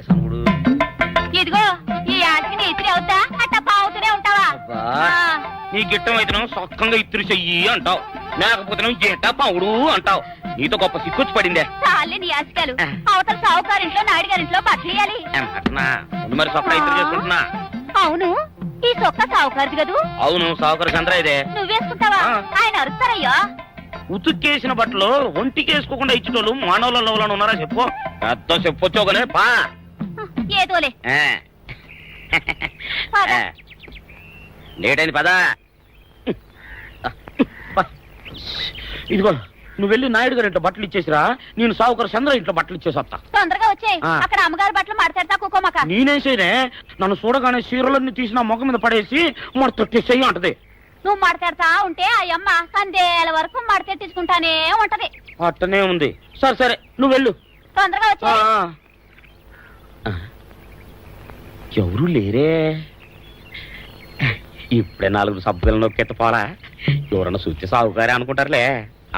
సనుగుడు. ఇదిగో ఈ ఆటకి నీ ఇస్త్రీ అవుతా అట్టా పావుతూనే ఉంటావా? నీ గిట్టం అయితే సొక్కంగా ఇత్తురు చెయ్యి అంటావు, లేకపోతే గేట పావుడు అంటావు. నీతో గొప్ప సిక్కుచ్చి పడిందే. చాలే నీ ఆశకాలు. అవతల సావుకారింట్లో నాయుడు గారింట్లో బట్టలేయాలి. మరి సొక్క ఇత్తురు చేసుకుంటున్నా. అవును, ఈ సొక్క సావుకారిది కదూ? అవును, సావుకారు చంద్ర ఇదే. నువ్వేసుకుంటావా? ఆయన అరుస్తారయ్యో. ఉతుక్కేసిన బట్టలు ఒంటికి వేసుకోకుండా ఇచ్చేటోళ్ళు మానవులలో ఉన్నారా చెప్పు? పెద్ద చెప్పొచ్చోగలే పా. ఏదోలే లేట్ అయింది పదా. ఇదిగో నువ్వు వెళ్ళి నాయుడు గారి ఇంట్లో బట్టలు ఇచ్చేసిరా, నేను సావుకారు చంద్ర ఇంట్లో బట్టలు ఇచ్చేసి వస్తా. తొందరగా వచ్చే. అక్కడ అమ్మగారు బట్టలు మాడతాడతా కుకోమక. నేనేం చేయనే, నన్ను చూడగానే చీరలన్నీ తీసి నా ముఖం మీద పడేసి మడతొట్టేసేయి అంటది. నువ్వు మాడతాడతా ఉంటే ఆ అమ్మ సందేల వరకు మడతెట్టించుకుంటానే ఉంటది. అట్టనే ఉంది. సరే సరే నువ్వు వెళ్ళు. తొందరగా వచ్చే. ఎవరు లేరే. ఇప్పుడే 4 సబ్బులను నొక్కెత్త పోరా, ఎవరన్నా చూస్తే సాగుకారే అనుకుంటారులే.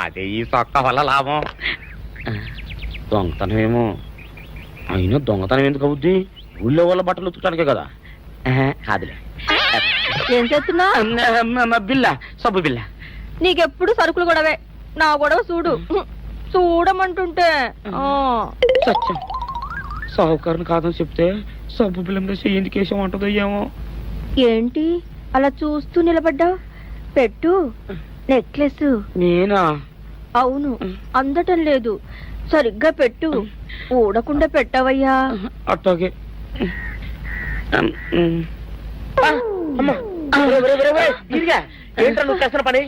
అదే ఈ సొక్క వల్ల లాభం. దొంగతనం అయినా దొంగతనం ఎందుకు అవుద్ది? ఊళ్ళో వాళ్ళ బట్టలు ఉతుకడానికే కదా. కాదులే. ఏం చేస్తున్నా? బిల్ల, సబ్బు బిల్ల. నీకెప్పుడు సరుకులు గొడవే. నా గొడవ చూడు. చూడమంటుంటే సత్యం, సాహుకారుని కాదని చెప్తే సబ్బు బిల్ల మీద ఎందుకు వేసామంటుందో ఏమో. ఏంటి అలా చూస్తూ నిలబడ్డా? పెట్టు నెక్లెస్. నేనా? అవును, అందటం లేదు. సరిగ్గా పెట్టు. ఊడకుండా పెట్టవయ్యా. అట్టాగే. ఏంట్రా నువ్వు చేస్తున్న పని?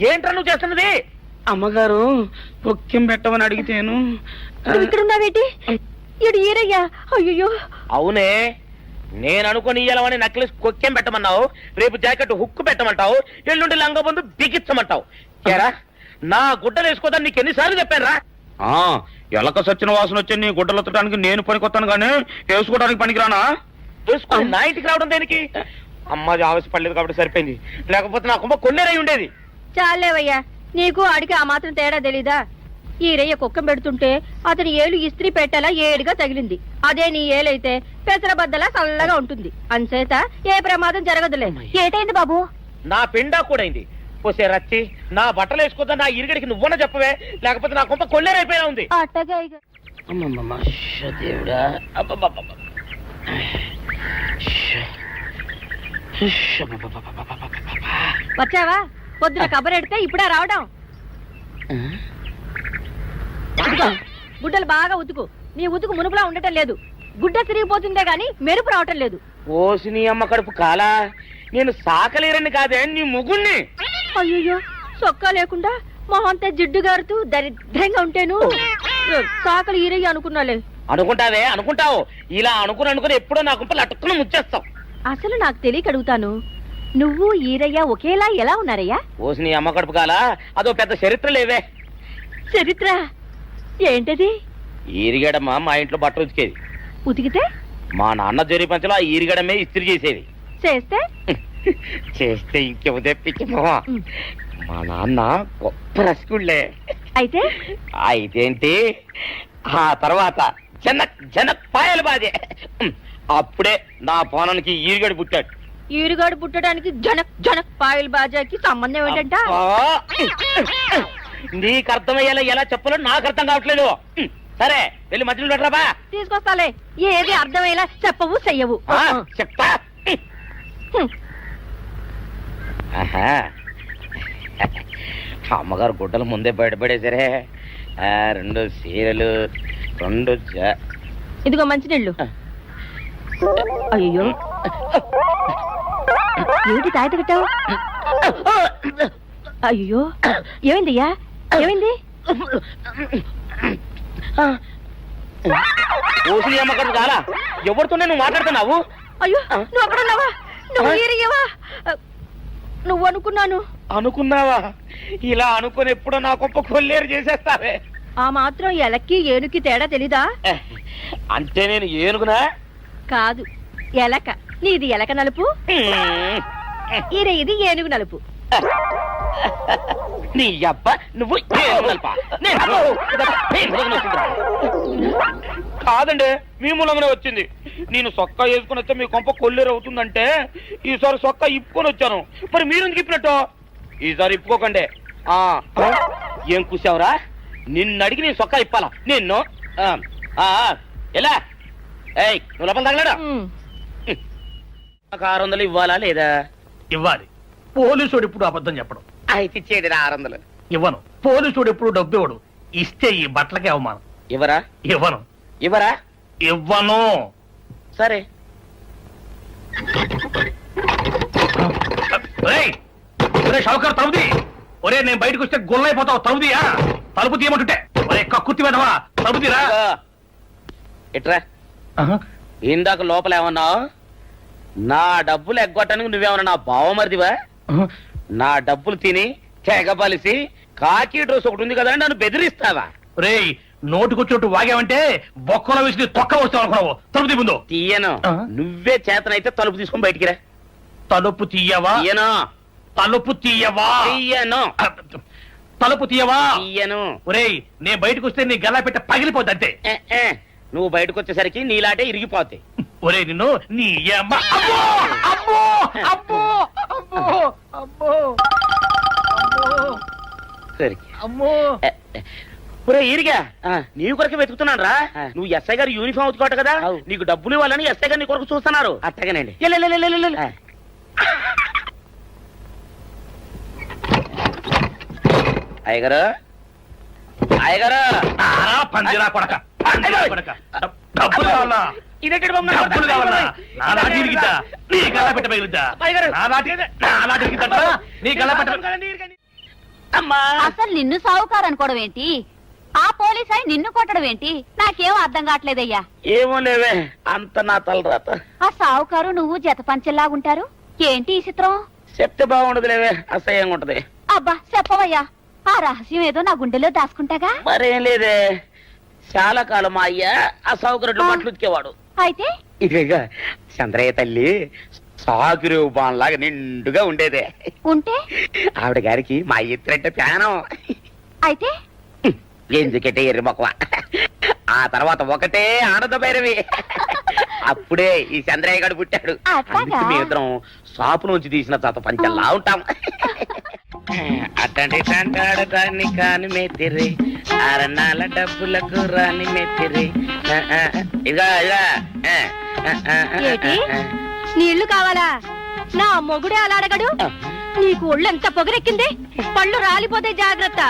ఏంట్రా నువ్వు చేస్తున్నది? అమ్మగారు పొక్కెం పెట్టమని అడిగితేను. ఇక్కడ ఉన్నావేటి? ఇడు ఈరయ్యా. అయ్యో. అవునే, నేను అనుకుని ఇయ్యాలని నక్లెస్ కొక్కెం పెట్టమన్నావు, రేపు జాకెట్ హుక్కు పెట్టమంటావు, ఎల్లుండి లంగబందు బిగించమంటావు. ఏరా నా గుడ్డలు వేసుకోదాన్ని నీకు ఎన్నిసార్లు చెప్పానురా? ఎలక సచ్చిన వాసన వచ్చి నీ గుడ్డలు ఎత్తడానికి నేను పనికొత్తాను కానీ వేసుకోవడానికి పనికిరానా? వేసుకుని నా ఇంటికి రావడం దేనికి? అమ్మాది ఆవేశపడలేదు కాబట్టి సరిపోయింది, లేకపోతే నా కుమ్మ కొన్నేరై ఉండేది. చాలేవయ్యా, నీకు అడిగి ఆ మాత్రం తేడా తెలీదా? ఈ రయ్య కుక్కం పెడుతుంటే అతని ఏలు ఇస్త్రీ పెట్టేలా ఏడుగా తగిలింది. అదే నీ ఏలైతే పెసరబద్దలా చల్లగా ఉంటుంది. అంచేత ఏ ప్రమాదం జరగదులే. ఏటైంది బాబు? నా పిండా కూడా అయింది. పోసే రచ్చి నా బట్టలు వేసుకోద్దా, నా ఇరుగడికి నువ్వన చెప్పవే, లేకపోతే నా కొంప కొల్లేరైపోయినా ఉంది. వచ్చావా? పొద్దున కబరెడితే ఇప్పుడే రావడం. గుడ్డలు బాగా ఉతుకు. నీ ఉతుకు మునుపులా ఉండటం లేదు. గుడ్డ తిరిగిపోతుందే గాని మెరుపు రావటం లేదు. ఓసి నీ అమ్మ కడుపు కాలా, నేను సాకలేరని కాదే నీ ముగుణ్ణి. అయ్యో, సొక్కా లేకుండా మొహంతా జిడ్డు గారుతూ దరిద్రంగా ఉంటేను సాకలు ఈరయ్య అనుకున్నాలే. అనుకుంటావే, అనుకుంటావు. ఇలా అనుకుని ఎప్పుడో నా గుంపలు అటుక్కుని ముచ్చేస్తావు. అసలు నాకు తెలియక అడుగుతాను, నువ్వు ఈరయ్య ఒకేలా ఎలా ఉన్నారయ్యా? ఓసి నీ అమ్మ కడుపు కాలా, అదో పెద్ద చరిత్ర లేవే. చరిత్ర ఏంటది? ఈరిగడమ్మ మా ఇంట్లో బట్టలు ఉతికేది. ఉతికితే మా నాన్న జరి పంచలో ఆ ఈరిగడమే ఇస్త్రీ చేసేది. చేస్తే ఇంకేమో తెప్పించమో. మా నాన్న గొప్ప రసికుళ్ళే. అయితేంటి, ఆ తర్వాత జనక్ పాయలు బాధే. అప్పుడే నా పోనానికి ఈరిగడి పుట్టాడు. ఈరుగాడు పుట్టడానికి జనక్ పాయలు బాజాకి సంబంధం ఏంటంట? నీకు అర్థమయ్యేలా ఎలా చెప్పాలో నాకు అర్థం కావట్లేదు. సరే వెళ్ళి మధ్యలో పెట్టరాబా. తీసుకొస్తాలే. ఏది అర్థమయ్యేలా చెప్పవు చెయ్యవు. చెప్తా. అమ్మగారు గుడ్డలు ముందే బయటపడేసరే. 2 చీరలు, 2 ఇదిగో మంచినీళ్ళు. అయ్యో, ఏంటి తాయిత కట్టావు? అయ్యో, ఏమైందయ్యా? ఏమైంది? ఓసి అమ్మగారు చాలా ఎవరితోనే నువ్వు మాట్లాడుతున్నావు? అయ్యో, నువ్వు అక్కడున్నావా? నువ్వు ఈరయ్యవా? నువ్వు అనుకున్నావా? ఇలా అనుకుని ఎప్పుడో నా గొప్ప కొల్లేరు చేసేస్తావే. ఆ మాత్రం ఎలక్కి ఏనుకి తేడా తెలీదా? అంటే నేను ఏనుగునా? కాదు, ఎలక. నీది ఎలక నలుపు, ఇది ఏనుగు నలుపు. నీ అబ్బ నువ్వు కాదండి మీ మూలంగానే వచ్చింది. నేను సొక్కా వేసుకుని వస్తే మీ కొంప కొల్లేరు అవుతుందంటే ఈసారి సొక్కా ఇప్పుకొని వచ్చాను. మరి మీరు ఎందుకు ఇప్పినట్టు? ఈసారి ఇప్పుకోకండి. ఏం కూసావురా? నిన్ను అడిగి నేను సొక్కా ఇప్పాలా నిన్ను? ఎలా నువ్వు లోపల తగలడా? నాకు 600 ఇవ్వాలా లేదా? ఇవ్వాలి. పోలీసుడు ఇప్పుడు అబద్ధం చెప్పడం. అయితే ఇచ్చేది 600. ఇవ్వను. పోలీసుడు ఎప్పుడు డబ్బు ఇవ్వడు. ఇస్తే ఈ బట్టలకే అవమానం. ఇవ్వరా? ఇవ్వను. ఇవ్వరా? ఇవ్వను. సరే. షౌకర్ తలుపుది. ఒరే నేను బయటకు వస్తే గొల్లైపోతావు. తలుపుదియా? తలుపు తీయమంటుంటే ఒరే కక్కుర్తి వెధవా తలుపుదిరా. ఎట్రా ఇందాక లోపల ఏమన్నావు? నా డబ్బులు ఎగ్గొట్టడానికి నువ్వేమన్నా నా బావమరిదివా? నా డబ్బులు తిని తెగబలిసి కాకి డ్రెస్ ఒకటి ఉంది కదా నన్ను బెదిరిస్తావా? రే నోటుకొచ్చినట్టు వాగావంటే బొక్కలో వేసి తొక్క వస్తావు అనుకున్నావు. తలుపు తీ ముందు. తీయను. నువ్వే చేతనైతే తలుపు తీసుకొని బయటికి రా. తలుపు తీయవా? తీయను. తలుపు తీయవా? తీయను. తలుపు తీయవా? తీయను. ఒరేయ్ నేను బయటకు వస్తే నీ గల్లా పెట్ట పగిలిపోద్ది అంతే. నువ్వు బయటకు వచ్చేసరికి నీలాటే ఇరిగిపోతాయి. ఒరే నిన్ను నీ అమ్మ. అబ్బో అబ్బో అబ్బో అబ్బో అబ్బో సరే అమ్మో. ఒరే ఈరిగా నీ కొరకు వెతుకుతున్నాను రా. నువ్వు ఎస్ఐ గారు యూనిఫామ్ అవుతుకోట కదా, నీకు డబ్బులు ఇవ్వాలని ఎస్ఐ గారు నీ కొరకు చూస్తున్నారు. అట్టగానండి. అయ్యగారు అయ్యగారు పందిరా కొడక డబ్బులు కావాలా? ఇదేంటి బాబు? డబ్బులు కావాలా? నా నాటి ఇరిగిద్దా? నీ గల్లా పెట్ట పగిలిద్దా? నా నాటి ఇరిగిద్దా? నీ గల్లా పెట్ట. అమ్మా అసలు నిన్ను సావుకారు అనుకోవడం ఏంటి? ఆ పోలీస్ అయి నిన్ను కొట్టడం ఏంటి? నాకేం అర్థం కావట్లేదయ్యా. ఏమో లేవే అంత నా తలరాత. ఆ సావుకారు నువ్వు జత పంచెల్లాగుంటారు ఏంటి ఈ చిత్రం? చెప్తే బాగుండదు లేవే, అసహ్యంగా ఉంటది. అబ్బా చెప్పవయ్యా. ఆ రహస్యం ఏదో నా గుండెలో దాచుకుంటాగా. మరేం లేదే, చాలా కాలం మా అయ్య ఆ సౌకర్యం బట్టలు ఉతికేవాడు. అయితే ఇక చంద్రయ్య తల్లి సాగురేవు బాన్లాగా నిండుగా ఉండేదే. ఉంటే ఆవిడ గారికి మా ఎత్తులంటే ప్యానం. అయితే ఎందుకంటే ఎర్రి మొక్కవ. ఆ తర్వాత ఒకటే ఆనంద భైరవి. అప్పుడే ఈ చంద్రయ్య గారు పుట్టాడు. అందుకే మీ ఇద్దరం షాపు నుంచి తీసిన చత పంచల్లా ఉంటాం. అట్టండి అంటాడు దాన్ని కాని మెత్తిరి అరణాల డబ్బులకు రాని మెత్తిరి. ఇదిగా ఏటి? నీళ్లు కావాలా? నా మొగుడే అలా అడగడు. నీకు ఒళ్ళెంత పొగరెక్కింది? పళ్ళు రాలిపోతే జాగ్రత్త.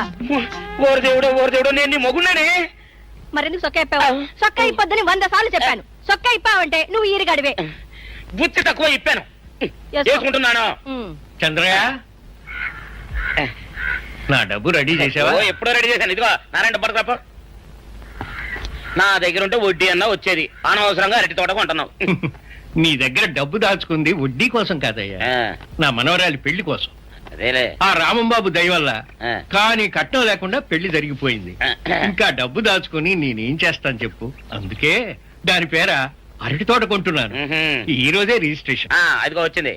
ఓరు దేవుడు నేను నీ మొగున్నానే. మరెందుకు సొక్క ఇప్పావు? సొక్క ఇప్పొద్దని 100 సార్లు చెప్పాను. సొక్క ఇప్పావంటే నువ్వు ఈరిగడివే. బుద్ధి తక్కువ ఇప్పాను, చేసుకుంటున్నాను. చంద్రయ్య నా డబ్బు రెడీ చేసావా? ఎప్పుడో రెడీ చేశాను. ఇదిగో నారాయణ డబ్బు తప్ప నా దగ్గర ఉంటే వడ్డీ అన్నా వచ్చేది. అనవసరంగా అరటి తోట కొంటున్నావు. నీ దగ్గర డబ్బు దాచుకుంది వడ్డీ కోసం కాదయ్యా, నా మనవరాలి పెళ్లి కోసం. అదేలే. ఆ రామంబాబు దయ వల్ల కానీ కట్నం లేకుండా పెళ్లి జరిగిపోయింది. ఇంకా డబ్బు దాచుకుని నేనేం చేస్తాను చెప్పు. అందుకే దాని పేర అరటి తోట కొంటున్నాను. ఈ రోజే రిజిస్ట్రేషన్. అదిగో వచ్చింది.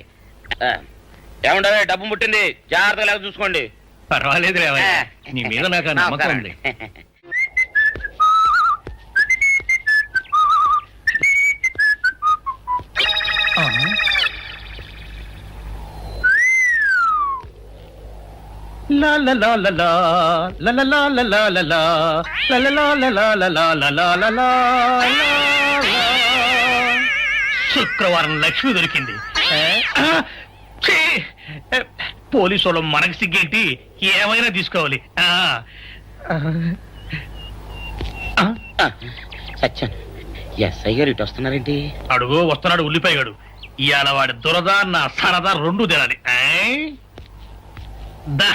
ఏముండవే డబ్బు ముట్టింది, జాగ్రత్తగా లేక చూసుకోండి. పర్వాలేదు రేవయ్య, నీ మీద నాకు ఆ నమ్మకం ఉంది. శుక్రవారం లక్ష్మి దొరికింది. పోలీసు వాళ్ళు మనకి సిగ్గేంటి, ఏమైనా తీసుకోవాలి. సత్యాన్ ఎస్ఐ గారు ఇటు వస్తున్నారేంటి? అడుగు వస్తున్నాడు ఉల్లిపాయగాడు. ఇవాళ వాడి దురద నా సరదా రెండు తినాలి. దా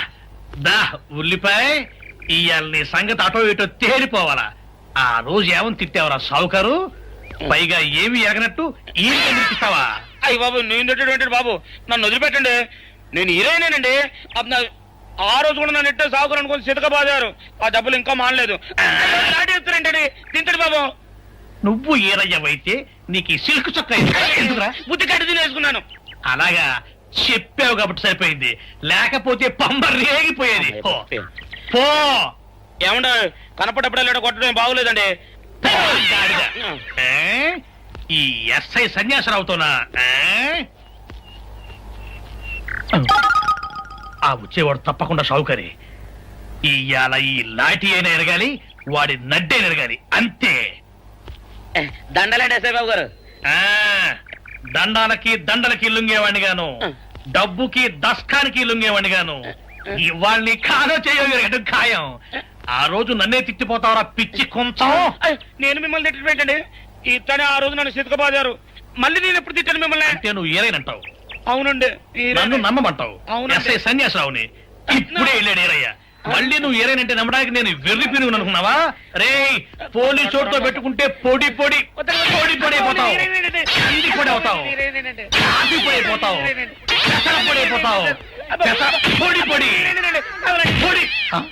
దా ఉల్లిపాయ, ఇవాళ నీ సంగతి అటో ఇటో తేలిపోవాలా. ఆ రోజు ఏమని తిట్టావరా సావుకారు? పైగా ఏమి ఎరగనట్టు ఈ నిర్పిస్తావా? అయ్యి బాబు నేను తిట్టేటువంటి బాబు, నన్ను వదిలిపెట్టండి. నేను హీరోయినేనండి. ఆ రోజు కూడా నన్ను ఇట్టే సాగురు అనుకుని సితక బాదారు. ఆ డబ్బులు ఇంకా మానలేదు. చెప్తారేంటండి? తింటాడు బాబు. నువ్వు ఈరయ్యవైతే నీకు సిల్క్ చొక్క ఎందుకురా? బుద్ధి కట్టి తినేసుకున్నాను. అలాగా చెప్పావు కాబట్టి సరిపోయింది, లేకపోతే పంబ రేగిపోయేది. పో ఏమంటే కనపడప్పుడల్లా కొట్టడం బాగోలేదండి. గాడిద. ఏ? ఈ ఎస్ఐ సన్యాసరావుతోనా ఆ వచ్చేవాడు తప్పకుండా షావుకరి. ఇవాళ ఈ లాఠీ అయినా ఎరగాలి, వాడి నడ్డే ఎరగాలి, అంతే. దండలేండి ఎస్ఐ బాబు గారు. ఆ దండాలకి దండలకి లొంగేవాడిని గాను, డబ్బుకి దస్కానికి లొంగేవాడిని గాను. ఇవాళ్ళని కాదో చేయడం ఖాయం. ఆ రోజు నన్నే తిట్టిపోతావరా పిచ్చి కొంచెం. నేను మిమ్మల్ని తిట్టి పెట్టండి. ఇతనే ఆ రోజు నన్ను సితకపోదారు. మళ్ళీ నేను ఎప్పుడు తిట్టాను మిమ్మల్ని? అంటే నువ్వు ఏరైనంటావు, అవునండి. నన్ను నమ్మమంటావు. అవునండి. ఎస్ఐ సన్యాసరావుని ఇప్పుడే వెళ్ళాడు ఏరయ్యా. మళ్ళీ నువ్వు ఏరైనంటే నమ్మడానికి నేను వెర్రి పిరుగు అనుకున్నావా? రే పోలీసు చోటుతో పెట్టుకుంటే పొడి పొడి పొడి పొడి అయిపోతావు, ఇంటి పొడి అవుతావు, కాఫీ పొడి అయిపోతావు, పెసర పొడి అయిపోతావు, పొడి పొడి పొడి.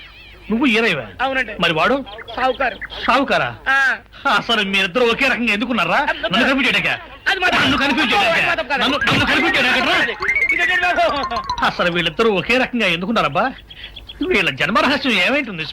నువ్వు ఏరైవా? అవునండి. మరి వాడు సావుకారు. సావుకారా? అసలు మీరిద్దరు ఒకే రకంగా ఎందుకున్నారా? నన్ను కనిపించాక అసలు వీళ్ళిద్దరూ ఒకే రకంగా ఎందుకున్నారబ్బా? వీళ్ళ జన్మరహస్యం ఏమైంటుంది?